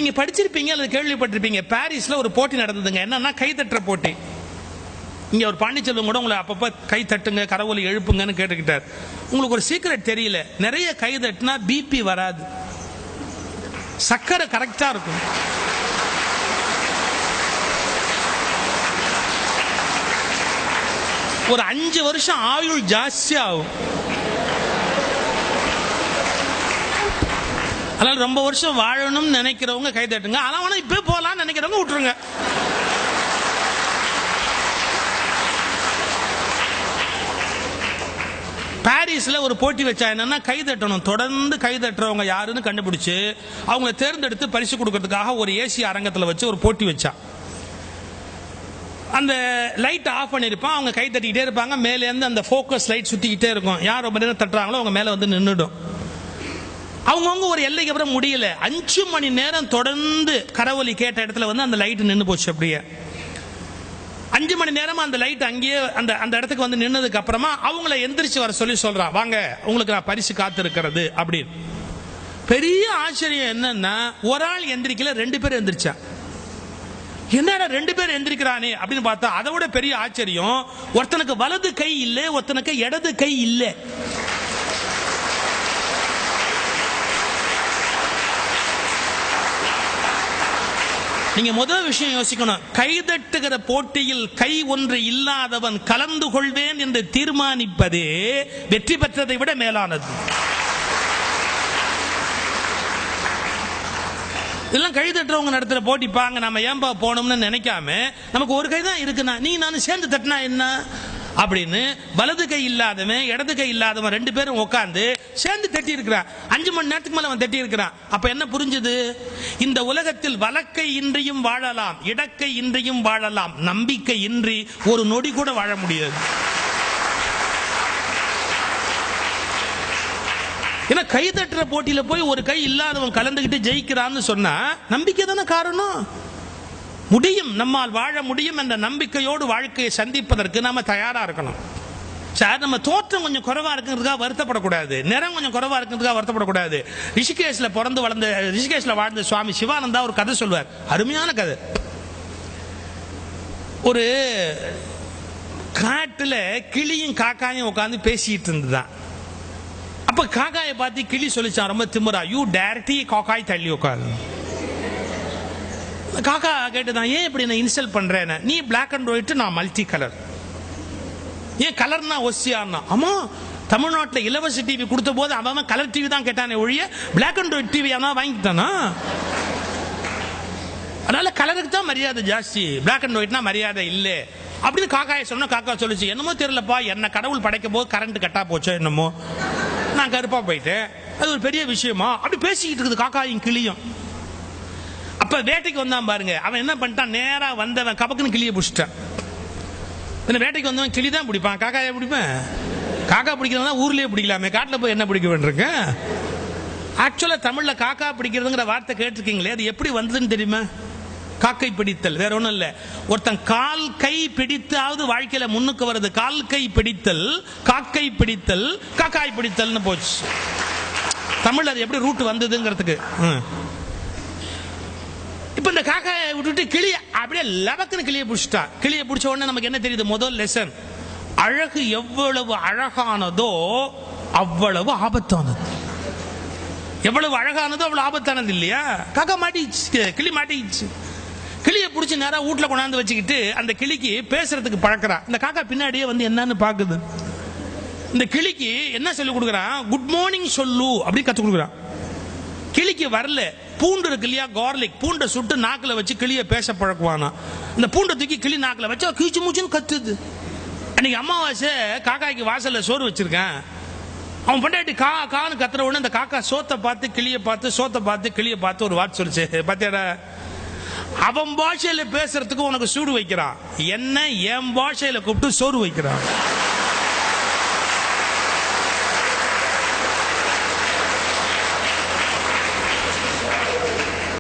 நீங்க படிச்சிருப்பீங்க அல்லது கேள்விப்பட்டிருப்பீங்க, பாரிஸ்ல ஒரு போட்டி நடந்ததுங்க. என்னன்னா கைதட்டுற போட்டி. இங்க ஒரு பாண்டிச்செல்வம் கூட உங்களை அப்பப்ப கை தட்டுங்க, கரவொலி எழுப்புங்கன்னு கேட்டுக்கிட்டார். உங்களுக்கு ஒரு சீக்ரெட் தெரியல, நிறைய கை தட்டினா பிபி வராது, சக்கரை கரெக்டா இருக்கும். ஒரு 5 வருஷம் ஆயுள் ஜாஸ்தி ஆகும். அதனால ரொம்ப வருஷம் வாழணும்னு நினைக்கிறவங்க கை தட்டுங்க. ஆனா இப்ப போலாம் நினைக்கிறவங்க விட்டுருங்க. பாரிஸ்ல ஒரு போட்டி வச்சா என்னன்னா கை தட்டணும். தொடர்ந்து கை தட்டுறவங்க யாருன்னு கண்டுபிடிச்சு அவங்களை தேர்ந்தெடுத்து பரிசு கொடுக்கறதுக்காக ஒரு ஏசி அரங்கத்தில் வச்சு ஒரு போட்டி வச்சா. அந்த லைட் ஆஃப் பண்ணிருப்பான், அவங்க கை தட்டிக்கிட்டே இருப்பாங்க. மேலே இருந்து அந்த ஃபோக்கஸ் லைட் சுத்திக்கிட்டே இருக்கும். யார் ரொம்ப நேரம் தட்டுறாங்களோ அவங்க மேல வந்து நின்றுடும். அவங்கவுங்க ஒரு எல்லைக்கு அப்புறம் முடியல. 5 மணி நேரம் தொடர்ந்து கரவொலி கேட்ட இடத்துல வந்து அந்த லைட் நின்று போச்சு. அப்படியே 5 மணி நேரமா அந்த லைட் அங்கேயே அந்த இடத்துக்கு வந்து நின்னதுக்கு அப்புறமா அவங்கள எந்திரிச்சு வர சொல்லி சொல்றா, வாங்க உங்களுக்கு நான் பரிசு காத்திருக்கிறது அப்படின்னு. பெரிய ஆச்சரியம் என்னன்னா, ஒரு ஆள் எந்திரிக்கல, 2 பேர் எந்திரிச்சா. என்னடா 2 பேர் எந்திரிக்கிறானே அப்படின்னு பார்த்தா, அதை விட பெரிய ஆச்சரியம், ஒருத்தனுக்கு வலது கை இல்லை, ஒருத்தனுக்கு இடது கை இல்லை. நீங்க முதல் விஷயம் யோசிக்கணும், கைதட்டுகிற போட்டியில் கை ஒன்று இல்லாதவன் கலந்து கொள்வேன் என்று தீர்மானிப்பதே வெற்றி பெற்றதை விட மேலானது. இதெல்லாம் கை தட்டுறவங்க நடத்துற போட்டி பாங்க. நம்ம ஏன்பா போனோம்னு நினைக்காம, நமக்கு ஒரு கை தான் இருக்குன்னா நீ நானும் சேர்ந்து தட்டினா என்ன அப்படின்னு வலது கை இல்லாதவன் இடது கை இல்லாதவன் 2 பேரும் உட்கார்ந்து சேர்ந்து தட்டி இருக்கிறான். 5 மணி நேரத்துக்கு மேல அவன் தட்டி இருக்கிறான். அப்ப என்ன புரிஞ்சது? இந்த உலகத்தில் வலக்கை இன்றியும் வாழலாம், இடக்கை இன்றியும் வாழலாம், நம்பிக்கை இன்றி ஒரு நொடி கூட வாழ முடியாது. ஏன்னா கை தட்டுற போட்டியில போய் ஒரு கை இல்லாதவன் கலந்துகிட்டு ஜெயிக்கிறான்னு சொன்னா நம்பிக்கை தானே காரணம். முடியும், நம்மால் வாழ முடியும் என்ற நம்பிக்கையோடு வாழ்க்கையை சந்திப்பதற்கு நாம தயாரா இருக்கணும். சார், நம்ம தோற்றம் கொஞ்சம் குறைவா இருக்கிறதுக்காக வருத்தப்படக்கூடாது, நிறம் கொஞ்சம் குறைவா இருக்கிறதுக்காக வருத்தப்படக்கூடாது. ரிஷிகேஷ்ல ரிஷிகேஷ்ல வாழ்ந்த சுவாமி சிவானந்தா ஒரு கதை சொல்வார், அருமையான கதை. ஒரு காட்டுல கிளியும் காக்காயும் உட்காந்து பேசிட்டு இருந்துதான். அப்ப காக்காயை பார்த்து கிளி சொல்லிச்சான் ரொம்ப திமிரா, யூ டைரக்ட்லி காக்காய் தள்ளி உட்காரு. காக்கா கேட்டுதான், ஏன் இப்படி நான் இன்சல்ட் பண்றேன், நீ பிளாக் அண்ட் ஒயிட், நான் மல்டி கலர், ஏன் கலர்னா ஒசியான்னா? ஆமா, தமிழ்நாட்டில் இலவச டிவி கொடுத்த போது அவன் கலர் டிவி தான் கேட்டானே ஒழிய பிளாக் அண்ட் ஒயிட் டிவி அவன் வாங்கிட்டானா? அதனால கலருக்கு தான் மரியாதை ஜாஸ்தி, பிளாக் அண்ட் ஒயிட்னா மரியாதை இல்லை அப்படின்னு காக்காயை சொன்னா, காக்கா சொல்லிச்சு, என்னமோ தெரியலப்பா, என்ன கடவுள் படைக்கும் போது கரண்ட் கட்டா போச்சோ என்னமோ, நான் கருப்பா போயிட்டேன், அது ஒரு பெரிய விஷயமா அப்படி பேசிக்கிட்டு இருக்குது காக்காயும் கிளியும். அப்ப வேட்டைக்கு வந்தான் பாருங்க, அவன் என்ன பண்ணிட்டான், நேரா வந்தவன் கபக்குன்னு கிளியை பிடிச்சிட்டான். வேட்டைக்கு வந்தவன் கிளி தான் பிடிப்பான், காக்காயை பிடிப்பேன்? காக்கா பிடிக்கிறவன் ஊர்லயே பிடிக்கலாமே, காட்டுல போய் என்ன பிடிக்க வேண்டியிருக்க? ஆக்சுவலா தமிழ்ல காக்கா பிடிக்கிறதுங்கிற வார்த்தை கேட்டிருக்கீங்களே, அது எப்படி வந்ததுன்னு தெரியுமா? காக்கை பிடித்தல், வேற ஒண்ணும் இல்ல. ஒருத்தன் கால் கை பிடித்தாவது வாழ்க்கையில முன்னுக்கு வருது. கால் கை பிடித்தல், காக்கை பிடித்தல், காக்காய் பிடித்தல்னு போச்சு. தமிழ்ல அது எப்படி ரூட் வந்ததுங்கிறதுக்கு. இப்ப இந்த காக்காயை விட்டுட்டு கிளி அப்படியே லபக்குன்னு கிளியை பிடிச்சிட்டா. கிளியை பிடிச்ச உடனே நமக்கு என்ன தெரியுது? முதல் லெசன், அழகு எவ்வளவு அழகானதோ அவ்வளவு ஆபத்தானது. எவ்வளவு அழகானதோ அவ்வளவு ஆபத்தானது இல்லையா? காக்கா மாட்டிச்சு, கிளி மாட்டிச்சு. கிளியை பிடிச்சி நேரா வீட்டுல கொண்டாந்து வச்சுக்கிட்டு அந்த கிளிக்கு பேசுறதுக்கு பழக்கிறா. இந்த காக்கா பின்னாடியே வந்து என்னன்னு பாக்குது. இந்த கிளிக்கு என்ன சொல்லி கொடுக்குறான்? குட் மார்னிங் சொல்லு அப்படி கத்து கொடுக்குறான். கிளிக்கு வரல. பூண்டு இருக்கு இல்லையா, கார்லிக், பூண்டை சுட்டு நாக்கில் வச்சு கிளியை பேச பழக்குவானா. இந்த பூண்டை தூக்கி கிளி நாக்கில் வச்சு கீச்சு மூச்சுன்னு கத்துது. அன்னைக்கு அமாவாசை காக்காய்க்கு வாசல்ல சோறு வச்சிருக்கேன். அவன் பொண்டாட்டி கான்னு கத்துற உடனே அந்த காக்கா சோத்தை பார்த்து கிளியை பார்த்து, சோத்தை பார்த்து கிளியை பார்த்து ஒரு வார்த்தை சொல்லிச்சு, பாத்தியாடா, அவன் பாஷையில பேசுறதுக்கு உனக்கு சூடு வைக்கிறான், என்ன என் பாஷையில கூப்பிட்டு சோறு வைக்கிறான்.